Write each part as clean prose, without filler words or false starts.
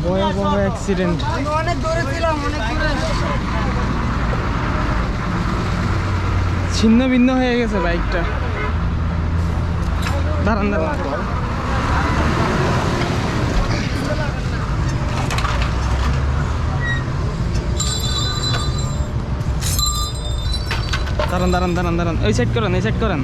ভয়াবহ অ্যাক্সিডেন্ট। অনেক দূরে ছিলাম, অনেক দূরে। ছিন্ন ভিন্ন হয়ে গেছে বাইকটা। দাঁড়ান দাঁড়ান, দাঁড়ান দাঁড়ান দাঁড়ান দাঁড়ান, ওই সাইড করেন, এই সাইড করেন।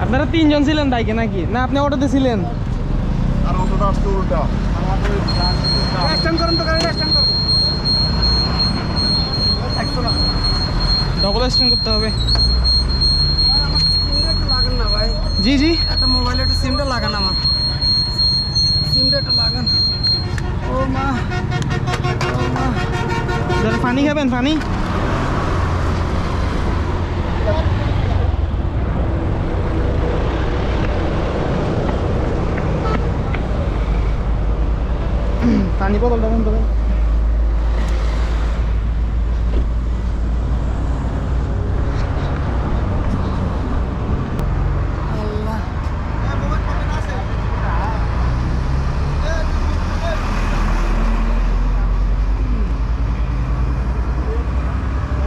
আপনারা তিনজন ছিলেন বাইকে নাকি, না আপনি অটোতে ছিলেন? আর অটোটা আসছে উল্টা। স্ট্যান্ড করেন তো, গাড়িটা স্ট্যান্ড করুন। ডবল স্ট্যান্ড করতে হবে। সিমটা একটু লাগান না ভাই। জি জি, একটা মোবাইলে একটু সিমটা লাগান, আমার সিমটা একটু লাগান। ও মা, ও মা। যারা পানি খাবেন, পানি। পানি বোতল দেবেন তবে। আল্লাহ,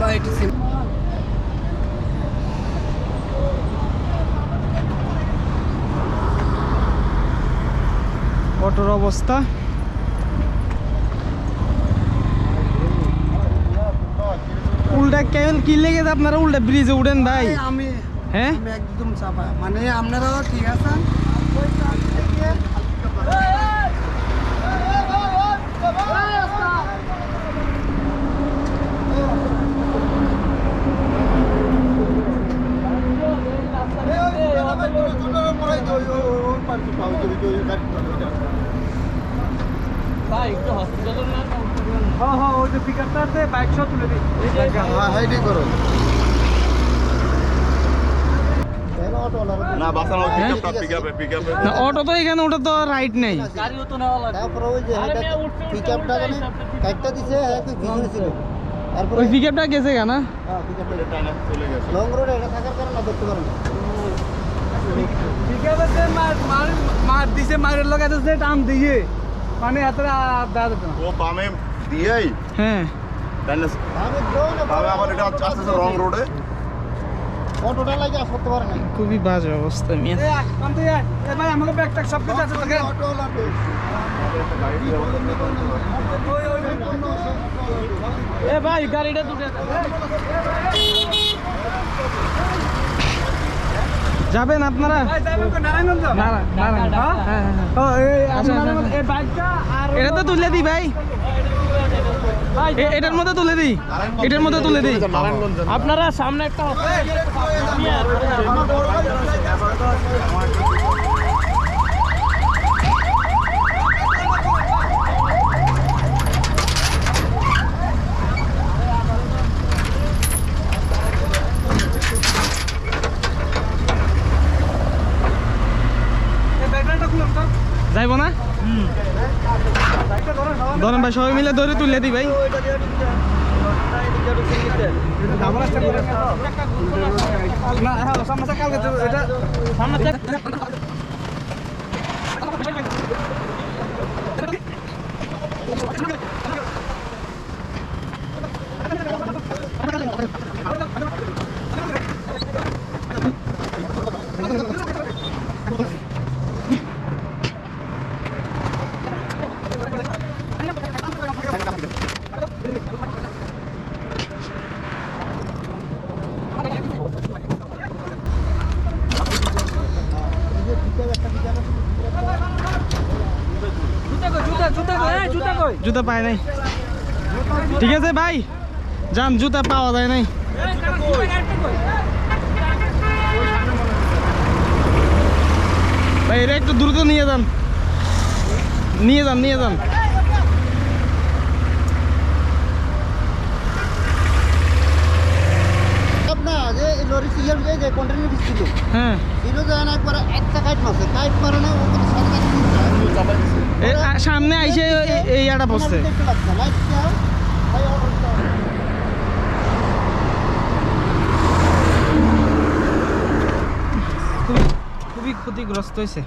ভাই একটু সিম। অটোর অবস্থা উল্টা। কেন কি লেগে আপনারা উল্টা ব্রিজে উঠেন ভাই? আমি হ্যাঁ, আমি একদম চাপা, মানে আপনারাও ঠিক আছেন। হ্যাঁ হ্যাঁ, ওই যে পিকআপটা আছে, বাইক সহ তুলে দিই। হাইডি করো না, বাসানো পিকআপে না অটো তো এখানে, ওটা তো রাইট নেই। ওই পিকআপটা গেছে কেন? লং রোডে এটা থাকার কারণে দেখতে পারেন। পিকআপে মার দিছে, মারের লাগাইতেছে টান দিয়ে, মানে এতটা দেওয়া যেত না। ও বামে দিয়েই হ্যাঁ, তবে আবার এটা আসতেছে রং রোডে। অটোটা লাগে আর করতে পারে না। খুবই বাজে অবস্থা মিয়া। ভাই আমাকে ব্যাগ ট্যাগ সব কিছু আছে তোকে। এ ভাই গাড়িটা তুলে যাবেন আপনারা? নারায়ণগঞ্জ। না না না, হ্যাঁ এটা তো তুলে দিই ভাই, এটার মধ্যে তুলে দিই, এটার মধ্যে তুলে দিই। আপনারা সামনে একটা যাইব না? ধরেন ভাই, সবাই মিলে ধরে তুলে দিই ভাই। না হ্যাঁ, সামনে কালকে এটা সামনে জুতা পায় নাই। ঠিক আছে ভাই, যান, জুতা পাওয়া যায় নাই। ভাই এটা একটু দ্রুত নিয়ে যান, নিয়ে যান, নিয়ে যান। না যে লরি সিএল যে কন্টেইনার ছিল, হ্যাঁ, ছিল যেন একবার এক টাকা টাইট মারছে টাইট মারে না ও কিন্তু সাথে সাথে চাপাই দিছে সামনে আইসে এই আটা পড়ছে দেখতে লাগছে লাইটটা ভাই খুবই ক্ষতিগ্রস্ত হয়েছে